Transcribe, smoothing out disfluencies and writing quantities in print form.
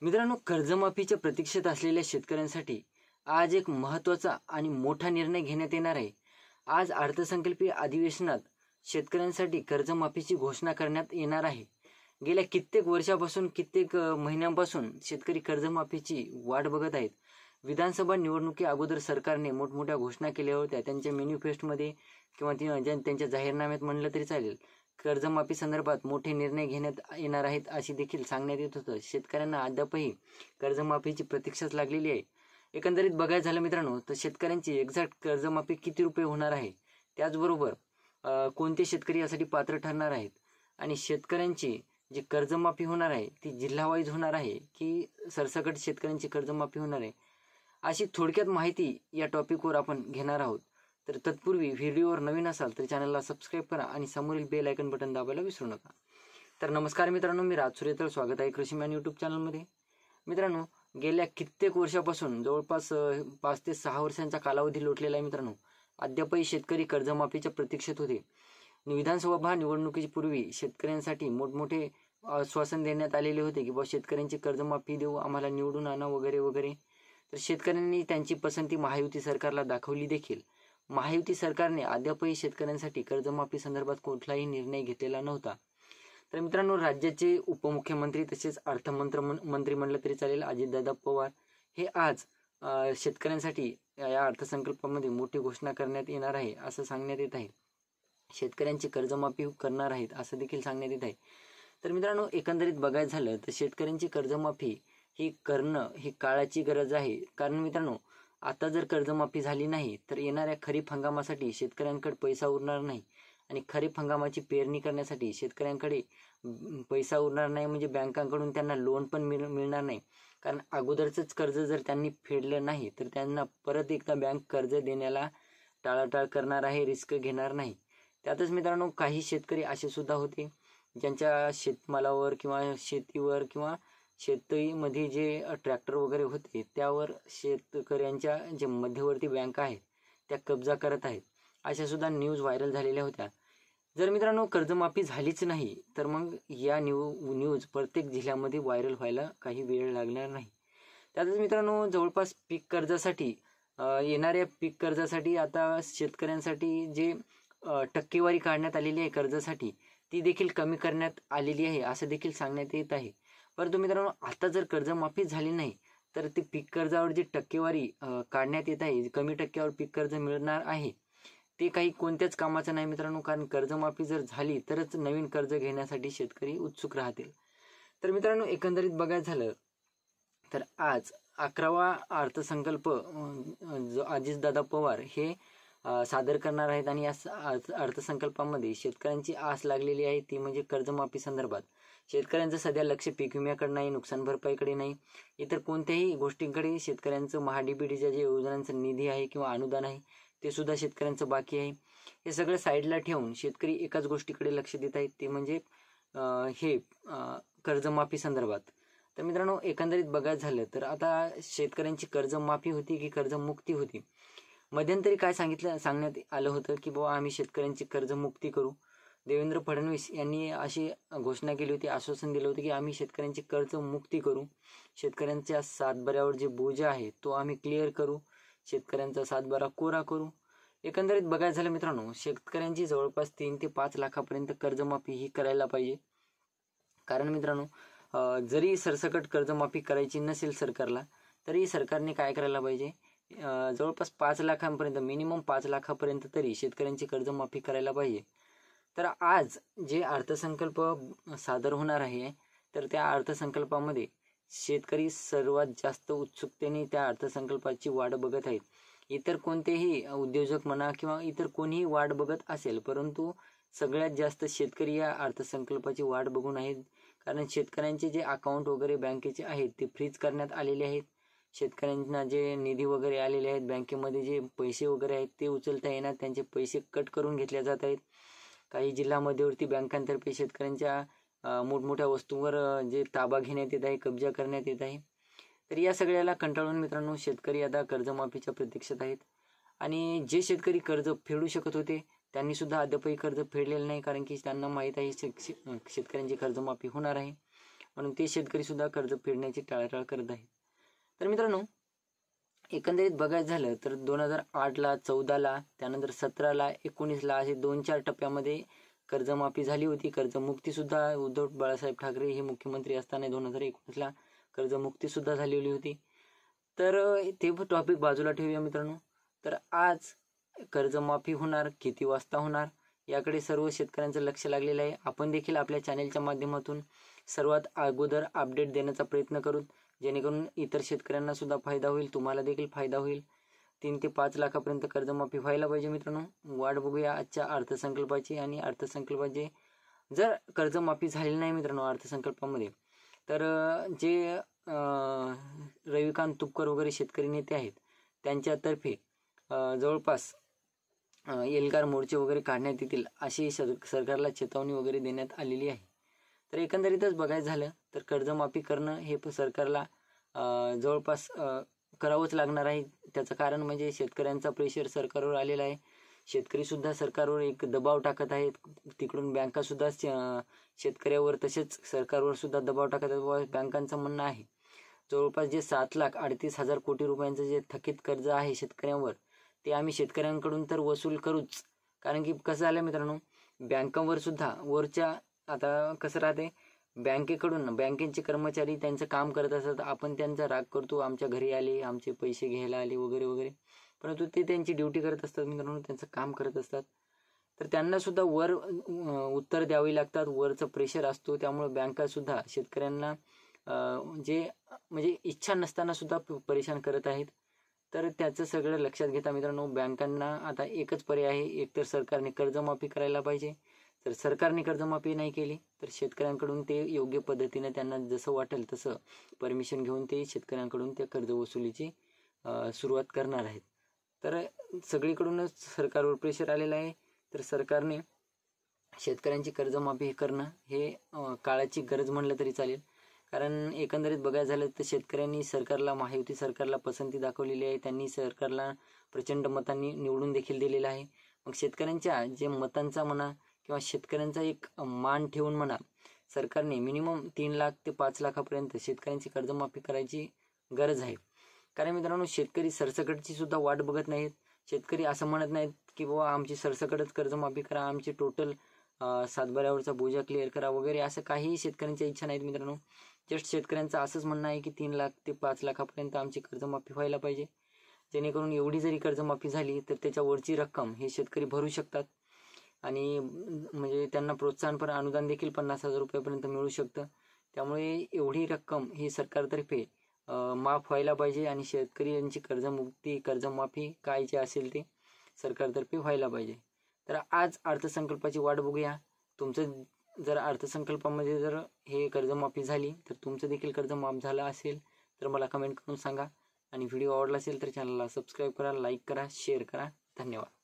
मित्रांनो, कर्जमाफीच्या प्रतीक्षेत असलेल्या शेतकऱ्यांसाठी आज एक महत्त्वाचा आणि मोठा निर्णय घेण्यात येणार आहे. आज अर्थसंकल्पीय अधिवेशनात शेतकऱ्यांसाठी कर्जमाफीची घोषणा करण्यात येणार आहे. गेल्या कित्येक वर्षापासून कित्येक महिन्यांपासून शेतकरी कर्जमाफीची वाट बघत आहेत. विधानसभा निवडणुकी अगोदर सरकारने मोठमोठ्या घोषणा केल्या होत्या. त्यांच्या मॅनिफेस्टोमध्ये किंवा त्यांच्या जाहीरनाम्यात म्हणलं तरी चालेल, कर्जमाफी संदर्भात मोठे निर्णय घेण्यात येणार आहेत अशी देखील सांगण्यात येत होतं. शेतकऱ्यांना अद्यापही कर्जमाफीची प्रतीक्षाच लागलेली आहे. एकंदरीत बघायचं झालं मित्रांनो, तर शेतकऱ्यांची एक्झॅक्ट कर्जमाफी किती रुपये होणार आहे, त्याचबरोबर कोणते शेतकरी यासाठी पात्र ठरणार आहेत आणि शेतकऱ्यांची जी कर्जमाफी होणार आहे ती जिल्हावाईज होणार आहे की सरसकट शेतकऱ्यांची कर्जमाफी होणार आहे, अशी थोडक्यात माहिती या टॉपिकवर आपण घेणार आहोत. तर तत्पूर्वी व्हिडिओवर नवीन असाल तर चॅनलला सबस्क्राईब करा आणि समोरील बेल आयकन बटन दाबायला विसरू नका. तर नमस्कार मित्रांनो, मी राज सुरेतर, स्वागत आहे कृषीमॅन यूट्यूब चॅनलमध्ये. मित्रांनो, गेल्या कित्येक वर्षापासून जवळपास 5 ते 6 वर्षांचा कालावधी लोटलेला आहे. मित्रांनो, अद्यापही शेतकरी कर्जमाफीच्या प्रतीक्षेत होते. विधानसभा निवडणुकीच्या पूर्वी शेतकऱ्यांसाठी मोठमोठे आश्वासन देण्यात आलेले होते की शेतकऱ्यांची कर्जमाफी देऊ, आम्हाला निवडून आणा वगैरे वगैरे. तर शेतकऱ्यांनी त्यांची पसंती महायुती सरकारला दाखवली देखील. महायुती सरकारने अद्यापही शेतकऱ्यांसाठी कर्जमाफी संदर्भात कुठलाही निर्णय घेतलेला नव्हता. तर मित्रांनो, राज्याचे उपमुख्यमंत्री तसेच मंत्री म्हणलं तरी चालेल, अजितदादा पवार हे आज शेतकऱ्यांसाठी या अर्थसंकल्पामध्ये मोठी घोषणा करण्यात येणार आहे असं सांगण्यात येत आहे. शेतकऱ्यांची कर्जमाफी करणार आहेत असं देखील सांगण्यात येत आहे. तर मित्रांनो, एकंदरीत बघायचं झालं तर शेतकऱ्यांची कर्जमाफी ही करणं ही काळाची गरज आहे. कारण मित्रांनो, आता जर कर्जमाफी झाली नाही तर येणाऱ्या खरीप हंगामासाठी शेतकऱ्यांकडे पैसा उरणार नाही आणि खरीप हंगामाची पेरणी करण्यासाठी शेतकऱ्यांकडे पैसा उरणार नाही, म्हणजे बँकांकडून त्यांना लोन पण मिळणार नाही. कारण अगोदरचंच कर्ज जर त्यांनी फेडलं नाही तर त्यांना परत एकदा बँक कर्ज देण्याला टाळाटाळ करणार आहे, रिस्क घेणार नाही. त्यातच मित्रांनो, काही शेतकरी असे सुद्धा होते ज्यांच्या शेतमालावर किंवा शेतीवर किंवा शेतीमध्ये जे ट्रॅक्टर वगैरे होते त्यावर शेतकऱ्यांच्या जे मध्यवर्ती बँका आहेत त्या कब्जा करत आहेत, अशा सुद्धा न्यूज व्हायरल झालेल्या होत्या. जर मित्रांनो कर्जमाफी झालीच नाही तर मग या न्यूज प्रत्येक जिल्ह्यामध्ये व्हायरल व्हायला काही वेळ लागणार नाही. त्यातच मित्रांनो, जवळपास पीक कर्जासाठी येणाऱ्या पीक कर्जासाठी आता शेतकऱ्यांसाठी जे टक्केवारी काढण्यात आलेली आहे कर्जासाठी ती देखील कमी करण्यात आलेली आहे असं देखील सांगण्यात येत आहे. परंतु मित्रांनो, आता जर कर्जमाफी झाली नाही तर ते पीक कर्जावर जी टक्केवारी काढण्यात येत आहे, कमी टक्क्यावर पीक कर्ज मिळणार आहे, ते काही कोणत्याच कामाचं नाही मित्रांनो. कारण कर्जमाफी जर झाली तरच नवीन कर्ज घेण्यासाठी शेतकरी उत्सुक राहतील. तर मित्रांनो, एकंदरीत बघायचं झालं तर आज 11वा अर्थसंकल्प अजितदादा पवार हे सादर करणार आहेत आणि या अर्थसंकल्पामध्ये शेतकऱ्यांची आस लागलेली आहे ती म्हणजे कर्जमाफी संदर्भात. शेतकऱ्यांचं सध्या लक्ष पीक विम्याकडे नाही, नुकसान भरपाईकडे नाही, इतर कोणत्याही गोष्टींकडे शेतकऱ्यांचं महाडीबीटीच्या जे योजनांचा निधी आहे किंवा अनुदान आहे ते सुद्धा शेतकऱ्यांचं बाकी आहे. हे सगळं साईडला ठेवून शेतकरी एकाच गोष्टीकडे लक्ष देत आहेत, ते म्हणजे हे कर्जमाफी संदर्भात. तर मित्रांनो, एकंदरीत बघायचं झालं तर आता शेतकऱ्यांची कर्जमाफी होती की कर्जमुक्ती होती. मध्यंतरी काय सांगण्यात आलं होतं की आम्ही शेतकऱ्यांची कर्जमुक्ती करू. देवेंद्र फडणवीस यांनी अशी घोषणा केली होती, आश्वासन दिलं होतं की आम्ही शेतकऱ्यांची कर्जमुक्ती करू, शेतकऱ्यांच्या सातबाऱ्यावर जे बोजा आहे तो आम्ही क्लिअर करू, शेतकऱ्यांचा सातबारा कोरा करू. एकंदरीत बघायचं झालं मित्रांनो, शेतकऱ्यांची जवळपास 3 ते 5 लाखापर्यंत कर्जमाफी ही करायला पाहिजे. कारण मित्रांनो, जरी सरसकट कर्जमाफी करायची नसेल सरकारला तरी सरकारने काय करायला पाहिजे, जवळपास 5 लाखांपर्यंत, मिनिमम 5 लाखापर्यंत तरी शेतकऱ्यांची कर्जमाफी करायला पाहिजे. तर आज जे अर्थसंकल्प सादर होणार आहे तर त्या अर्थसंकल्पामध्ये शेतकरी सर्वात जास्त उत्सुकतेने त्या अर्थसंकल्पाची वाट बघत आहेत. इतर कोणतेही उद्योजक म्हणा किंवा इतर कोणीही वाट बघत असेल, परंतु सगळ्यात जास्त शेतकरी या अर्थसंकल्पाची वाट बघून आहेत. कारण शेतकऱ्यांचे जे अकाउंट वगैरे बँकेचे आहेत ते फ्रीज करण्यात आलेले आहेत. शेतकऱ्यांना जे निधी वगैरे आलेले आहेत बँकेमध्ये, जे पैसे वगैरे आहेत ते उचलता येणार, त्यांचे पैसे कट करून घेतले जात आहेत. काही जिल्हा मध्यवर्ती बँकांतर्फे शेतकऱ्यांच्या मोठमोठ्या वस्तूंवर जे ताबा घेण्यात येत आहे, कब्जा करण्यात येत आहे. तर या सगळ्याला कंटाळून मित्रांनो शेतकरी आता कर्जमाफीच्या प्रतीक्षेत आहेत. आणि जे शेतकरी कर्ज फेडू शकत होते त्यांनी सुद्धा अद्यापही कर्ज फेडलेलं नाही, कारण की त्यांना माहीत आहे शेतकऱ्यांची कर्जमाफी होणार आहे. म्हणून ते शेतकरी सुद्धा कर्ज फेडण्याची टाळाटाळ करत आहेत. तर मित्रांनो, एकंदरीत बघायचं झालं तर 2008ला, 14ला, त्यानंतर 17ला, 19ला असे 2-4 टप्प्यामध्ये कर्जमाफी झाली होती. कर्जमुक्ती सुद्धा उद्धव बाळासाहेब ठाकरे हे मुख्यमंत्री असताना 2019ला कर्जमुक्ती सुद्धा झालेली होती. तर ते टॉपिक बाजूला ठेवूया मित्रांनो. तर आज कर्जमाफी होणार, किती वाजता होणार याकडे सर्व शेतकऱ्यांचं लक्ष लागलेलं आहे. आपण देखील आपल्या चॅनेलच्या माध्यमातून सर्वात अगोदर अपडेट देण्याचा प्रयत्न करू, जेणेकरून इतर शेतकऱ्यांना सुद्धा फायदा होईल, तुम्हाला देखील फायदा होईल. 3 ते 5 लाखापर्यंत कर्जमाफी व्हायला पाहिजे मित्रांनो. वाट बघूया आजच्या अर्थसंकल्पाची. आणि अर्थसंकल्पाचे जर कर्जमाफी झालेली नाही मित्रांनो अर्थसंकल्पामध्ये, तर जे रविकांत तुपकर वगैरे शेतकरी नेते आहेत त्यांच्यातर्फे जवळपास एल्गार मोर्चे वगैरे काढण्यात येतील अशी सरकारला चेतावणी वगैरे देण्यात आलेली आहे. तर एकंदरीतच बघायचं झालं तर कर्जमाफी करणं हे सरकारला जवळपास करावंच लागणार आहे. त्याचं कारण म्हणजे शेतकऱ्यांचा प्रेशर सरकारवर आलेला आहे. शेतकरी सुद्धा सरकारवर एक दबाव टाकत आहेत. तिकडून बँका सुद्धा शेतकऱ्यावर तसेच सरकारवर सुद्धा दबाव टाकत आहेत. बँकांचं म्हणणं आहे जवळपास जे 7,38,000 कोटी रुपयांचं जे थकीत कर्ज आहे शेतकऱ्यांवर, ते आम्ही शेतकऱ्यांकडून तर वसूल करूच. कारण की कसं झालं मित्रांनो, बँकांवर सुद्धा वरच्या आता कसं राहते, बँकेचे कर्मचारी त्यांचं काम करत असतात. आपण त्यांचा राग करतो, आमच्या घरी आले, आमचे पैसे घ्यायला आले वगैरे वगैरे, परंतु ते त्यांची ड्युटी करत असतात मित्रांनो, त्यांचं काम करत असतात. तर त्यांना सुद्धा वर उत्तर द्यावी लागतात, वरचं प्रेशर असतो. त्यामुळे बँका सुद्धा शेतकऱ्यांना म्हणजे इच्छा नसताना सुद्धा परेशान करत आहेत. तर त्याचं सगळं लक्षात घेता मित्रांनो, बँकांना आता एकच पर्याय आहे, एकतर सरकारने कर्जमाफी करायला पाहिजे. जर सरकारने कर्जमाफी नाही केली तर शेतकऱ्यांकडून ते योग्य पद्धतीने त्यांना जसं वाटेल तसं परमिशन घेऊन ते शेतकऱ्यांकडून त्या कर्ज वसुलीची सुरुवात करणार आहेत. तर सगळीकडूनच सरकारवर प्रेशर आलेलं आहे. तर सरकारने शेतकऱ्यांची कर्जमाफी करणं हे काळाची गरज म्हणलं तरी चालेल. कारण एकंदरीत बघायचं झालं तर शेतकऱ्यांनी सरकारला, महायुती सरकारला पसंती दाखवलेली आहे. त्यांनी सरकारला प्रचंड मतांनी निवडून देखील दिलेलं आहे. मग शेतकऱ्यांच्या जे मतांचा म्हणा किंवा शेतकऱ्यांचा एक मान ठेवून म्हणा, सरकारने मिनिमम 3 लाख ते 5 लाखापर्यंत शेतकऱ्यांची कर्जमाफी करायची गरज आहे. कारण मित्रांनो, शेतकरी सरसकटची सुद्धा वाट बघत नाहीत. शेतकरी असं म्हणत नाहीत की बाबा आमची सरसकटच कर्जमाफी करा, आमची टोटल सातबाऱ्यावरचा बोजा क्लिअर करा वगैरे, असं काहीही शेतकऱ्यांच्या इच्छा नाहीत मित्रांनो. जस्ट शेतकऱ्यांचं असंच म्हणणं आहे की 3 लाख ते 5 लाखापर्यंत आमची कर्जमाफी व्हायला पाहिजे, जेणेकरून एवढी जरी कर्जमाफी झाली तर त्याच्यावरची रक्कम हे शेतकरी भरू शकतात. आणि म्हणजे त्यांना प्रोत्साहनपर अनुदान देखील 50,000 रुपयापर्यंत मिळू शकतं. त्यामुळे एवढी रक्कम ही सरकारतर्फे माफ व्हायला पाहिजे आणि शेतकरी यांची कर्जमुक्ती, कर्जमाफी काय जे असेल ते सरकारतर्फे व्हायला पाहिजे. तर आज अर्थसंकल्पाची वाट बघूया. तुमचं जर अर्थसंकल्पामध्ये जर हे कर्जमाफी झाली तर तुमचं देखील कर्ज माफ झालं असेल तर मला कमेंट करून सांगा. आणि व्हिडिओ आवडला असेल तर चॅनलला सबस्क्राईब करा, लाईक करा, शेअर करा. धन्यवाद.